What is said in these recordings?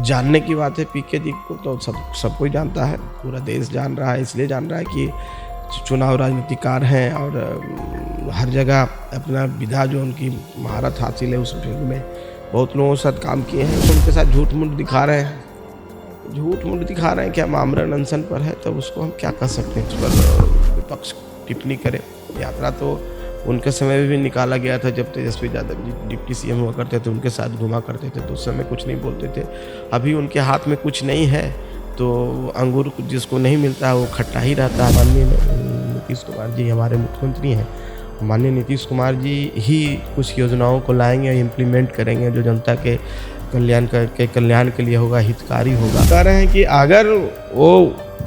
जानने की बात है पीके जी को तो सब कोई जानता है, पूरा देश जान रहा है। इसलिए जान रहा है कि चुनाव राजनीतिकार हैं और हर जगह अपना विधा जो उनकी महारत हासिल है उस फील्ड में बहुत लोगों के साथ काम किए हैं। तो उनके साथ झूठ मूठ दिखा रहे हैं कि हम आमरण अनशन पर है, तब उसको हम क्या कर सकते हैं। उस पर विपक्ष टिप्पणी करे। यात्रा तो उनके समय में भी निकाला गया था जब तेजस्वी यादव जी डिप्टी सीएम हुआ करते थे, उनके साथ घुमा करते थे, तो उस समय कुछ नहीं बोलते थे। अभी उनके हाथ में कुछ नहीं है तो अंगूर जिसको नहीं मिलता है वो खट्टा ही रहता है। माननीय नीतीश कुमार जी हमारे मुख्यमंत्री हैं, माननीय नीतीश कुमार जी ही कुछ योजनाओं को लाएंगे और इम्प्लीमेंट करेंगे जो जनता के कल्याण के लिए होगा, हितकारी होगा। कह रहे हैं कि अगर वो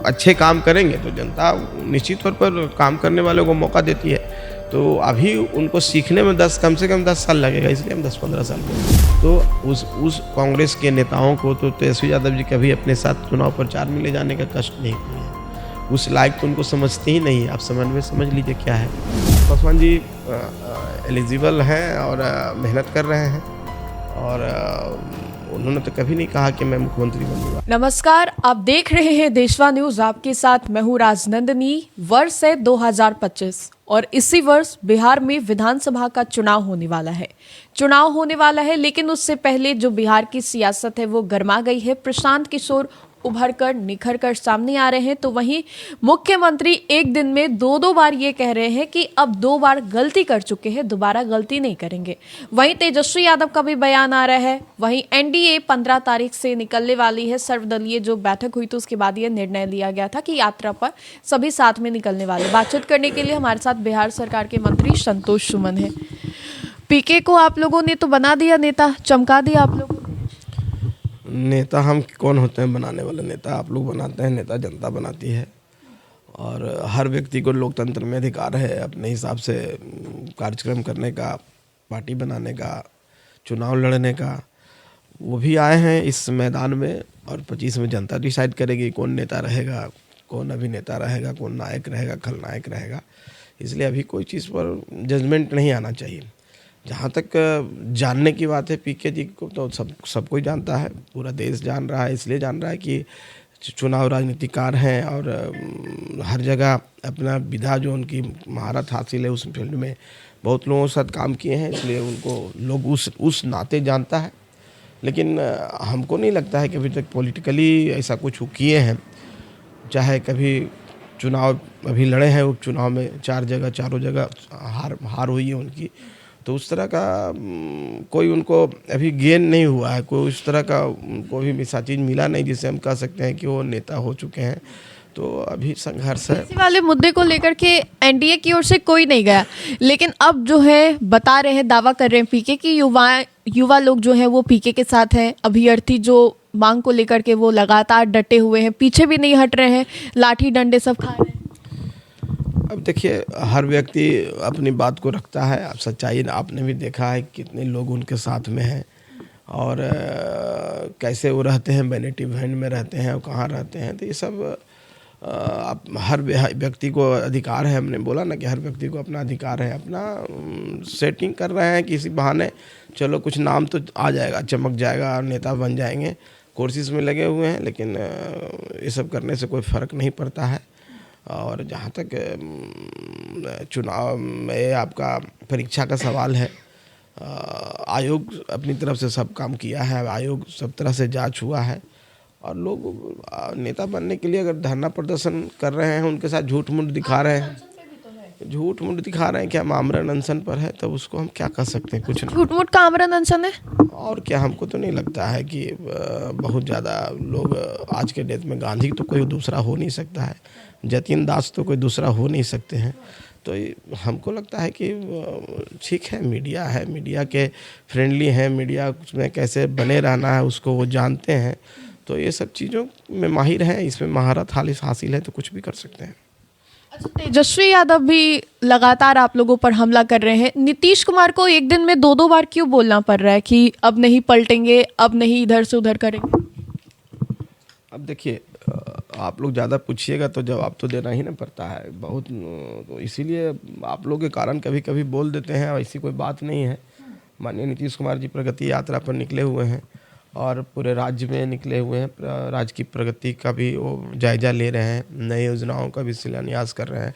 अच्छे काम करेंगे तो जनता निश्चित तौर पर काम करने वालों को मौका देती है। तो अभी उनको सीखने में कम से कम 10 साल लगेगा, इसलिए हम 10-15 साल बोलते। तो उस कांग्रेस के नेताओं को तो तेजस्वी यादव जी कभी अपने साथ चुनाव प्रचार में ले जाने का कष्ट नहीं किया है। उस लायक तो उनको समझते ही नहीं। आप समन्वय समझ लीजिए क्या है। पासवान जी एलिजिबल हैं और मेहनत कर रहे हैं और उन्होंने तो कभी नहीं कहा कि मैं मुख्यमंत्री बनूंगा। नमस्कार, आप देख रहे हैं देशवा न्यूज। आपके साथ मैं हूं राजनंदिनी। वर्ष है 2025 और इसी वर्ष बिहार में विधानसभा का चुनाव होने वाला है। लेकिन उससे पहले जो बिहार की सियासत है वो गर्मा गई है। प्रशांत किशोर उभर कर निखर कर सामने आ रहे हैं, तो वहीं मुख्यमंत्री एक दिन में दो बार ये कह रहे हैं कि अब 2 बार गलती कर चुके हैं, दोबारा गलती नहीं करेंगे। वहीं तेजस्वी यादव का भी बयान आ रहा है। वहीं एनडीए 15 तारीख से निकलने वाली है। सर्वदलीय जो बैठक हुई तो उसके बाद ये निर्णय लिया गया था कि यात्रा पर सभी साथ में निकलने वाले। बातचीत करने के लिए हमारे साथ बिहार सरकार के मंत्री संतोष सुमन है। पीके को आप लोगों ने तो बना दिया नेता, चमका दिया आप लोगों। नेता हम कौन होते हैं बनाने वाले? नेता आप लोग बनाते हैं, नेता जनता बनाती है। और हर व्यक्ति को लोकतंत्र में अधिकार है अपने हिसाब से कार्यक्रम करने का, पार्टी बनाने का, चुनाव लड़ने का। वो भी आए हैं इस मैदान में और 25 में जनता डिसाइड करेगी कौन नेता रहेगा, कौन अभिनेता रहेगा, कौन नायक रहेगा, खलनायक रहेगा। इसलिए अभी कोई चीज़ पर जजमेंट नहीं आना चाहिए। जहाँ तक जानने की बात है पीके जी को तो सब कोई जानता है, पूरा देश जान रहा है। इसलिए जान रहा है कि चुनाव राजनीतिकार हैं और हर जगह अपना विधा जो उनकी महारत हासिल है उस फील्ड में बहुत लोगों के साथ काम किए हैं, इसलिए उनको लोग उस नाते जानता है। लेकिन हमको नहीं लगता है कि अभी तक पॉलिटिकली ऐसा कुछ किए हैं। चाहे कभी चुनाव अभी लड़े हैं, उपचुनाव में चारों जगह हार हुई है उनकी, तो उस तरह का कोई उनको अभी गेन नहीं हुआ है। कोई उस तरह का उनको भी ऐसा चीज़ मिला नहीं जिससे हम कह सकते हैं कि वो नेता हो चुके हैं। तो अभी संघर्ष है। इसी वाले मुद्दे को लेकर के एनडीए की ओर से कोई नहीं गया, लेकिन अब जो है बता रहे हैं, दावा कर रहे हैं पीके की युवा लोग जो हैं वो पीके के साथ हैं। अभ्यर्थी जो मांग को लेकर के वो लगातार डटे हुए हैं, पीछे भी नहीं हट रहे हैं, लाठी डंडे सब खा रहे हैं। अब देखिए, हर व्यक्ति अपनी बात को रखता है। अब सच्चाई आपने भी देखा है कितने लोग उनके साथ में हैं और कैसे वो रहते हैं, वैनिटी वैन में रहते हैं और कहाँ रहते हैं। तो ये सब आप हर व्यक्ति को अधिकार है। हमने बोला ना कि हर व्यक्ति को अपना अधिकार है। अपना सेटिंग कर रहे हैं किसी बहाने, चलो कुछ नाम तो आ जाएगा, चमक जाएगा और नेता बन जाएंगे, कोशिश में लगे हुए हैं। लेकिन ये सब करने से कोई फ़र्क नहीं पड़ता है। और जहाँ तक चुनाव में आपका परीक्षा का सवाल है, आयोग अपनी तरफ से सब काम किया है, आयोग सब तरह से जांच हुआ है और लोग नेता बनने के लिए अगर धरना प्रदर्शन कर रहे हैं, उनके साथ झूठ मूठ दिखा रहे हैं कि हम आमरण अनशन पर है, तब उसको हम क्या कर सकते हैं? कुछ नहीं। झूठ मूठ का आमरण अनशन है और क्या? हमको तो नहीं लगता है कि बहुत ज़्यादा लोग आज के डेट में, गांधी तो कोई दूसरा हो नहीं सकता है, जतिन दास तो कोई दूसरा हो नहीं सकते हैं। तो हमको लगता है कि ठीक है, मीडिया है, मीडिया के फ्रेंडली हैं, मीडिया में कैसे बने रहना है उसको वो जानते हैं। तो ये सब चीज़ों में माहिर हैं, इसमें महारत हासिल है तो कुछ भी कर सकते हैं। अच्छा, तेजस्वी यादव भी लगातार आप लोगों पर हमला कर रहे हैं। नीतीश कुमार को एक दिन में 2 बार क्यों बोलना पड़ रहा है कि अब नहीं पलटेंगे, अब नहीं इधर से उधर करेंगे? अब देखिए, आप लोग ज़्यादा पूछिएगा तो जवाब तो देना ही ना पड़ता है बहुत, तो इसीलिए आप लोग के कारण कभी कभी बोल देते हैं। ऐसी कोई बात नहीं है। माननीय नीतीश कुमार जी प्रगति यात्रा पर निकले हुए हैं और पूरे राज्य में निकले हुए हैं। राज्य की प्रगति का भी वो जायज़ा ले रहे हैं, नई योजनाओं का भी शिलान्यास कर रहे हैं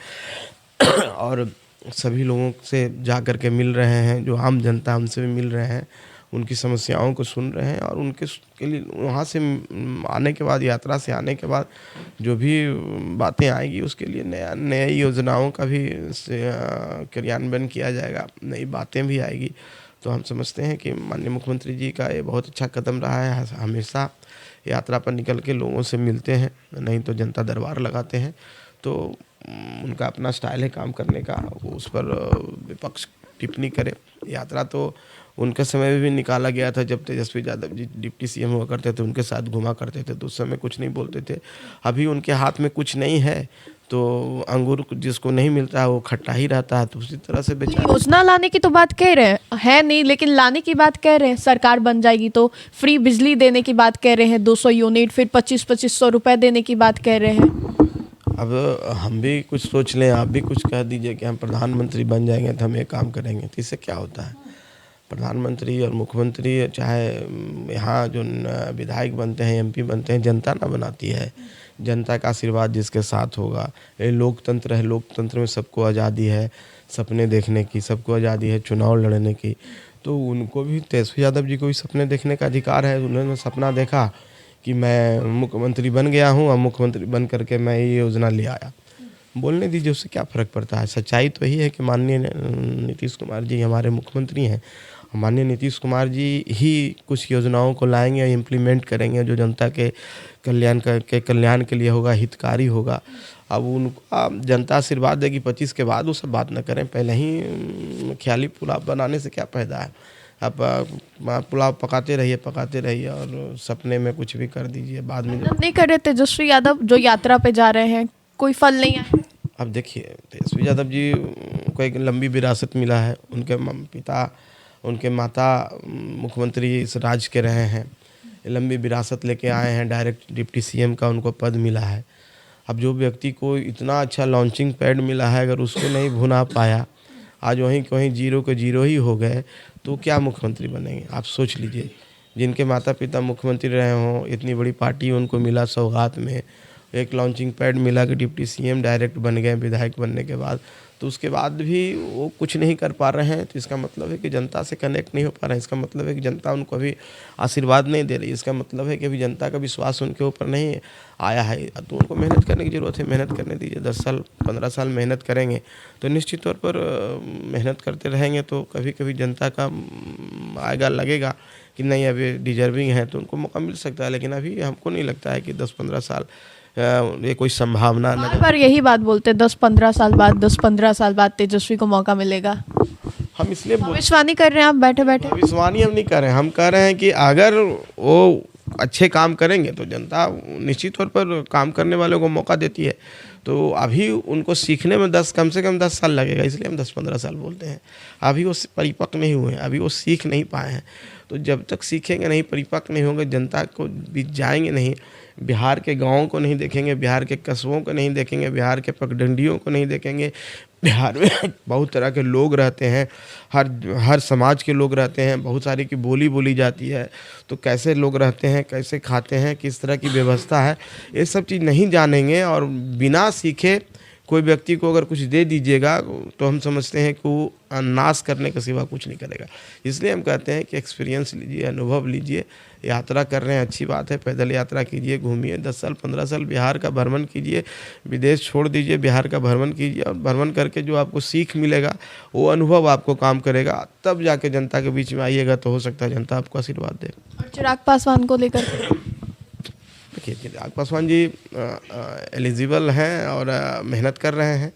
और सभी लोगों से जा कर के मिल रहे हैं, जो आम जनता उनसे भी मिल रहे हैं, उनकी समस्याओं को सुन रहे हैं और उनके के लिए वहाँ से आने के बाद, यात्रा से आने के बाद जो भी बातें आएगी उसके लिए नई योजनाओं का भी क्रियान्वयन किया जाएगा, नई बातें भी आएगी। तो हम समझते हैं कि माननीय मुख्यमंत्री जी का ये बहुत अच्छा कदम रहा है। हमेशा यात्रा पर निकल के लोगों से मिलते हैं, नहीं तो जनता दरबार लगाते हैं। तो उनका अपना स्टाइल है काम करने का, उस पर विपक्ष टिप्पणी करे। यात्रा तो उनके समय में भी निकाला गया था जब तेजस्वी यादव जी डिप्टी सीएम हुआ करते थे, उनके साथ घुमा करते थे, तो उस समय कुछ नहीं बोलते थे। अभी उनके हाथ में कुछ नहीं है तो अंगूर जिसको नहीं मिलता है वो खट्टा ही रहता है, तो उसी तरह से बेचारा। योजना लाने की तो बात कह रहे हैं, है नहीं, लेकिन लाने की बात कह रहे हैं। सरकार बन जाएगी तो फ्री बिजली देने की बात कह रहे हैं, 200 यूनिट, फिर 2500 रुपए देने की बात कह रहे हैं। अब हम भी कुछ सोच लें, आप भी कुछ कह दीजिए कि हम प्रधानमंत्री बन जाएंगे तो हम ये काम करेंगे, तो इससे क्या होता है? प्रधानमंत्री और मुख्यमंत्री चाहे यहाँ जो विधायक बनते हैं, एमपी बनते हैं, जनता ना बनाती है। जनता का आशीर्वाद जिसके साथ होगा। ये लोकतंत्र है, लोकतंत्र में सबको आज़ादी है सपने देखने की, सबको आज़ादी है चुनाव लड़ने की। तो उनको भी, तेजस्वी यादव जी को भी सपने देखने का अधिकार है। उन्होंने सपना देखा कि मैं मुख्यमंत्री बन गया हूँ और मुख्यमंत्री बन करके मैं ये योजना ले आया। बोलने दीजिए, उससे क्या फ़र्क पड़ता है? सच्चाई तो यही है कि माननीय नीतीश कुमार जी हमारे मुख्यमंत्री हैं। माननीय नीतीश कुमार जी ही कुछ योजनाओं को लाएंगे, इम्प्लीमेंट करेंगे जो जनता के कल्याण के लिए होगा, हितकारी होगा। अब उनका जनता आशीर्वाद देगी 25 के बाद, वो सब बात न करें। पहले ही ख्याली पुलाव बनाने से क्या फ़ायदा है? आप पुलाव पकाते रहिए और सपने में कुछ भी कर दीजिए, बाद में नहीं कर रहे तेजस्वी यादव जो यात्रा पे जा रहे हैं, कोई फल नहीं आया। अब देखिए, तेजस्वी यादव जी को एक लंबी विरासत मिला है। उनके पिता, उनके माता मुख्यमंत्री इस राज्य के रहे हैं, लंबी विरासत लेके आए हैं। डायरेक्ट डिप्टी सीएम का उनको पद मिला है। अब जो व्यक्ति को इतना अच्छा लॉन्चिंग पैड मिला है, अगर उसको नहीं भुना पाया, आज वहीं कहीं जीरो के जीरो ही हो गए, तो क्या मुख्यमंत्री बनेंगे? आप सोच लीजिए। जिनके माता पिता मुख्यमंत्री रहे हों, इतनी बड़ी पार्टी उनको मिला सौगात में, एक लॉन्चिंग पैड मिला कि डिप्टी सीएम डायरेक्ट बन गए विधायक बनने के बाद, तो उसके बाद भी वो कुछ नहीं कर पा रहे हैं। तो इसका मतलब है कि जनता से कनेक्ट नहीं हो पा रहे हैं। इसका मतलब है कि जनता उनको अभी आशीर्वाद नहीं दे रही। इसका मतलब है कि अभी जनता का विश्वास उनके ऊपर नहीं आया है। तो उनको मेहनत करने की ज़रूरत है, मेहनत करने दीजिए। 10 साल 15 साल मेहनत करेंगे तो निश्चित तौर पर मेहनत करते रहेंगे तो कभी कभी जनता का आएगा, लगेगा कि नहीं अभी डिजर्विंग है, तो उनको मौका मिल सकता है। लेकिन अभी हमको नहीं लगता है कि 10-15 साल ये कोई संभावना बार बार यही बात बोलते हैं, 10-15 साल बाद तेजस्वी को मौका मिलेगा। हम इसलिए भविष्यवाणी कर रहे हैं आप बैठे बैठे। भविष्यवाणी हम नहीं कर रहे हैं, हम कह रहे हैं कि अगर वो अच्छे काम करेंगे तो जनता निश्चित तौर पर काम करने वालों को मौका देती है। तो अभी उनको सीखने में कम से कम 10 साल लगेगा, इसलिए हम 10-15 साल बोलते हैं। अभी वो परिपक्व नहीं हुए हैं, अभी वो सीख नहीं पाए हैं। तो जब तक सीखेंगे नहीं, परिपक्व नहीं होंगे, जनता को बीच जाएंगे नहीं, बिहार के गाँवों को नहीं देखेंगे, बिहार के कस्बों को नहीं देखेंगे, बिहार के पगडंडियों को नहीं देखेंगे। बिहार में बहुत तरह के लोग रहते हैं, हर समाज के लोग रहते हैं, बहुत सारी की बोली बोली जाती है। तो कैसे लोग रहते हैं, कैसे खाते हैं, किस तरह की व्यवस्था है, ये सब चीज़ नहीं जानेंगे। और बिना सीखे कोई व्यक्ति को अगर कुछ दे दीजिएगा तो हम समझते हैं कि वो नाश करने के सिवा कुछ नहीं करेगा। इसलिए हम कहते हैं कि एक्सपीरियंस लीजिए, अनुभव लीजिए। यात्रा कर रहे हैं, अच्छी बात है, पैदल यात्रा कीजिए, घूमिए, 10 साल 15 साल बिहार का भ्रमण कीजिए, विदेश छोड़ दीजिए, बिहार का भ्रमण कीजिए। और भ्रमण करके जो आपको सीख मिलेगा, वो अनुभव आपको काम करेगा, तब जाके जनता के बीच में आइएगा तो हो सकता है जनता आपको आशीर्वाद दे। और चिराग पासवान को लेकर देखिए, चिराग पासवान जी एलिजिबल हैं और मेहनत कर रहे हैं।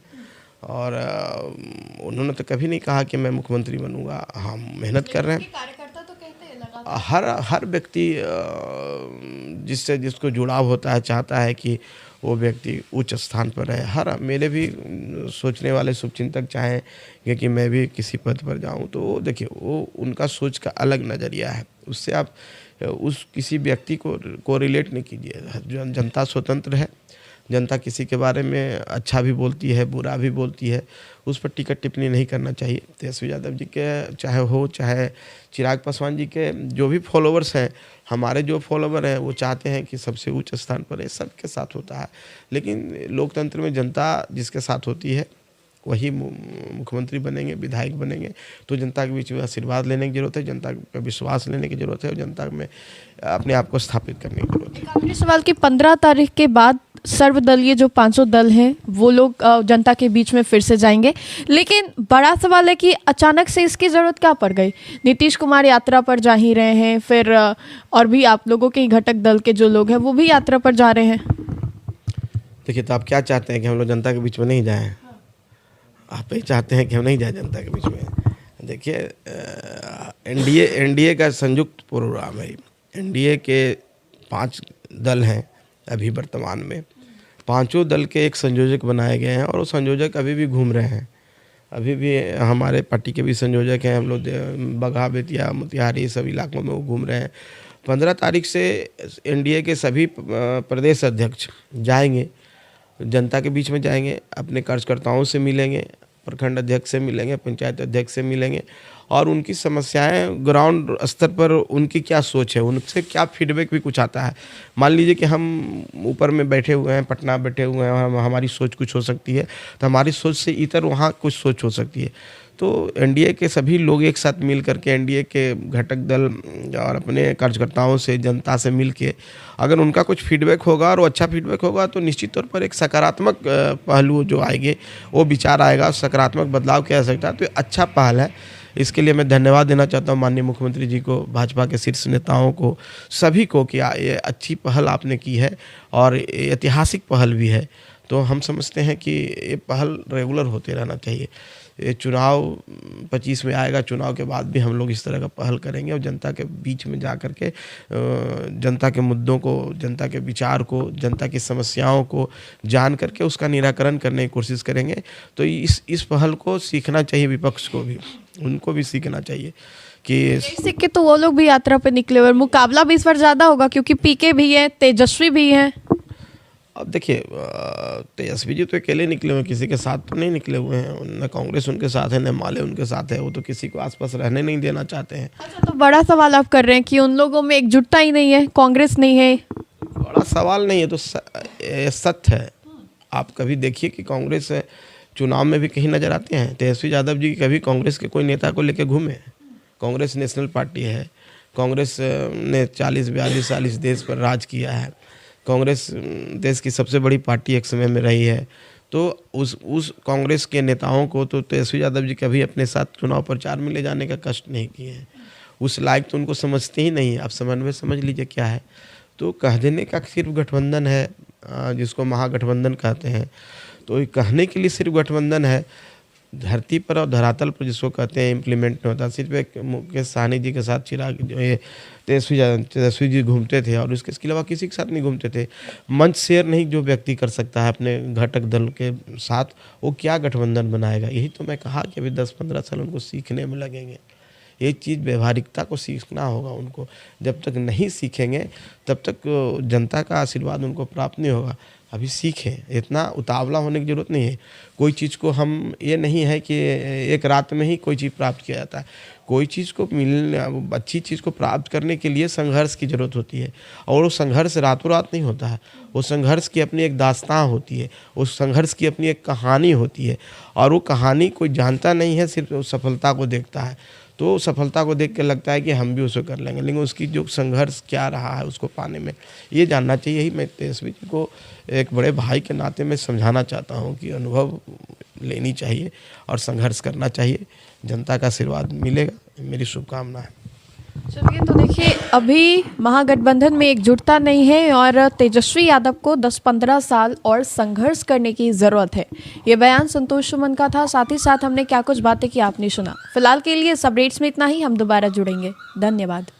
और उन्होंने तो कभी नहीं कहा कि मैं मुख्यमंत्री बनूंगा। हम मेहनत कर रहे हैं। कार्यकर्ता तो कहते हैं लगातार। हर व्यक्ति जिसको जुड़ाव होता है चाहता है कि वो व्यक्ति उच्च स्थान पर है। मेरे भी सोचने वाले शुभचिंतक चाहें कि मैं भी किसी पद पर जाऊं, तो देखिए वो उनका सोच का अलग नज़रिया है। उससे आप किसी व्यक्ति को रिलेट नहीं कीजिए। जनता स्वतंत्र है, जनता किसी के बारे में अच्छा भी बोलती है, बुरा भी बोलती है, उस पर टिकट टिप्पणी नहीं करना चाहिए। तेजस्वी यादव जी के चाहे चिराग पासवान जी के जो भी फॉलोवर्स हैं, हमारे जो फॉलोवर हैं वो चाहते हैं कि सबसे उच्च स्थान पर है, सबके साथ होता है। लेकिन लोकतंत्र में जनता जिसके साथ होती है वही मुख्यमंत्री बनेंगे, विधायक बनेंगे। तो जनता के बीच में आशीर्वाद लेने की ज़रूरत है, जनता का विश्वास लेने की ज़रूरत है और जनता में अपने आप को स्थापित करने की ज़रूरत है। आखिरी सवाल कि 15 तारीख के बाद सर्वदलीय जो 500 दल हैं वो लोग जनता के बीच में फिर से जाएंगे, लेकिन बड़ा सवाल है कि अचानक से इसकी ज़रूरत क्या पड़ गई? नीतीश कुमार यात्रा पर जा ही रहे हैं, फिर और भी आप लोगों के घटक दल के जो लोग हैं वो भी यात्रा पर जा रहे हैं। देखिए, तो आप क्या चाहते हैं कि हम लोग जनता के बीच में नहीं जाएं? आप ही चाहते हैं कि हम नहीं जाए जनता के बीच में। देखिए, एनडीए का संयुक्त प्रोग्राम है। एनडीए के 5 दल हैं अभी वर्तमान में, पांचों दल के एक संयोजक बनाए गए हैं और वो संयोजक अभी भी घूम रहे हैं। अभी भी हमारे पार्टी के भी संयोजक हैं, हम लोग बगहा, बेतिया, मोतिहारी सब इलाकों में वो घूम रहे हैं। 15 तारीख से एनडीए के सभी प्रदेश अध्यक्ष जाएंगे, जनता के बीच में जाएंगे, अपने कार्यकर्ताओं से मिलेंगे, प्रखंड अध्यक्ष से मिलेंगे, पंचायत अध्यक्ष से मिलेंगे और उनकी समस्याएं ग्राउंड स्तर पर उनकी क्या सोच है, उनसे क्या फीडबैक भी कुछ आता है। मान लीजिए कि हम ऊपर में बैठे हुए हैं, पटना बैठे हुए हैं, हमारी सोच कुछ हो सकती है, तो हमारी सोच से इतर वहाँ कुछ सोच हो सकती है। तो एनडीए के सभी लोग एक साथ मिल करके एनडीए के घटक दल और अपने कार्यकर्ताओं से, जनता से मिल के अगर उनका कुछ फीडबैक होगा और वो अच्छा फीडबैक होगा तो निश्चित तौर पर एक सकारात्मक पहलू जो आएंगे, वो विचार आएगा, सकारात्मक बदलाव किया जा सकता है। तो ये अच्छा पहल है। इसके लिए मैं धन्यवाद देना चाहता हूँ माननीय मुख्यमंत्री जी को, भाजपा के शीर्ष नेताओं को, सभी को कि ये अच्छी पहल आपने की है और ऐतिहासिक पहल भी है। तो हम समझते हैं कि ये पहल रेगुलर होते रहना चाहिए। ये चुनाव 25 में आएगा, चुनाव के बाद भी हम लोग इस तरह का पहल करेंगे और जनता के बीच में जा कर के जनता के मुद्दों को, जनता के विचार को, जनता की समस्याओं को जान करके उसका निराकरण करने की कोशिश करेंगे। तो इस पहल को सीखना चाहिए, विपक्ष को भी, उनको भी सीखना चाहिए कि सीख के तो वो लोग भी यात्रा पे निकले और मुकाबला भी इस बार ज़्यादा होगा क्योंकि पीके भी है, तेजस्वी भी हैं। अब देखिए, तेजस्वी जी तो अकेले निकले हुए, किसी के साथ तो नहीं निकले हुए हैं। न कांग्रेस उनके साथ है, न माले उनके साथ है। वो तो किसी को आसपास रहने नहीं देना चाहते हैं। अच्छा, तो बड़ा सवाल आप कर रहे हैं कि उन लोगों में एकजुटता ही नहीं है, कांग्रेस नहीं है। बड़ा सवाल नहीं है, तो सत्य है। आप कभी देखिए कि कांग्रेस चुनाव में भी कहीं नजर आते हैं। तेजस्वी यादव जी कभी कांग्रेस के कोई नेता को लेकर घूमे? कांग्रेस नेशनल पार्टी है। कांग्रेस ने 40-42 साल इस देश पर राज किया है। कांग्रेस देश की सबसे बड़ी पार्टी एक समय में रही है। तो उस कांग्रेस के नेताओं को तो तेजस्वी यादव जी कभी अपने साथ चुनाव प्रचार में ले जाने का कष्ट नहीं किए हैं। उस लायक तो उनको समझते ही नहीं है। आप समन्वय समझ लीजिए क्या है। तो कह देने का सिर्फ गठबंधन है, जिसको महागठबंधन कहते हैं। तो ये कहने के लिए सिर्फ गठबंधन है, धरती पर और धरातल पर जिसको कहते हैं इम्प्लीमेंट नहीं होता। सिर्फ एक मुकेश सहनी जी के साथ चिराग जो ये तेजस्वी जी घूमते थे और इसके अलावा किसी के साथ नहीं घूमते थे। मंच शेयर नहीं जो व्यक्ति कर सकता है अपने घटक दल के साथ, वो क्या गठबंधन बनाएगा? यही तो मैं कहा कि अभी 10-15 साल उनको सीखने में लगेंगे। ये चीज़ व्यवहारिकता को सीखना होगा उनको। जब तक नहीं सीखेंगे तब तक जनता का आशीर्वाद उनको प्राप्त नहीं होगा। अभी सीखें, इतना उतावला होने की ज़रूरत नहीं है। कोई चीज़ को हम, ये नहीं है कि एक रात में ही कोई चीज़ प्राप्त किया जाता है। कोई चीज़ को अच्छी चीज़ को प्राप्त करने के लिए संघर्ष की ज़रूरत होती है और वो संघर्ष रातों रात नहीं होता है। वो संघर्ष की अपनी एक दास्तां होती है, उस संघर्ष की अपनी एक कहानी होती है और वो कहानी कोई जानता नहीं है, सिर्फ सफलता को देखता है। तो सफलता को देख के लगता है कि हम भी उसे कर लेंगे, लेकिन उसकी जो संघर्ष क्या रहा है उसको पाने में ये जानना चाहिए। यही मैं तेजस्वी जी को एक बड़े भाई के नाते मैं समझाना चाहता हूँ कि अनुभव लेनी चाहिए और संघर्ष करना चाहिए। जनता का आशीर्वाद मिलेगा, मेरी शुभकामना है। चलिए, तो देखिए अभी महागठबंधन में एकजुटता नहीं है और तेजस्वी यादव को 10-15 साल और संघर्ष करने की ज़रूरत है। ये बयान संतोष सुमन का था। साथ ही साथ हमने क्या कुछ बातें की आपने सुना। फिलहाल के लिए सब रेट्स में इतना ही, हम दोबारा जुड़ेंगे। धन्यवाद।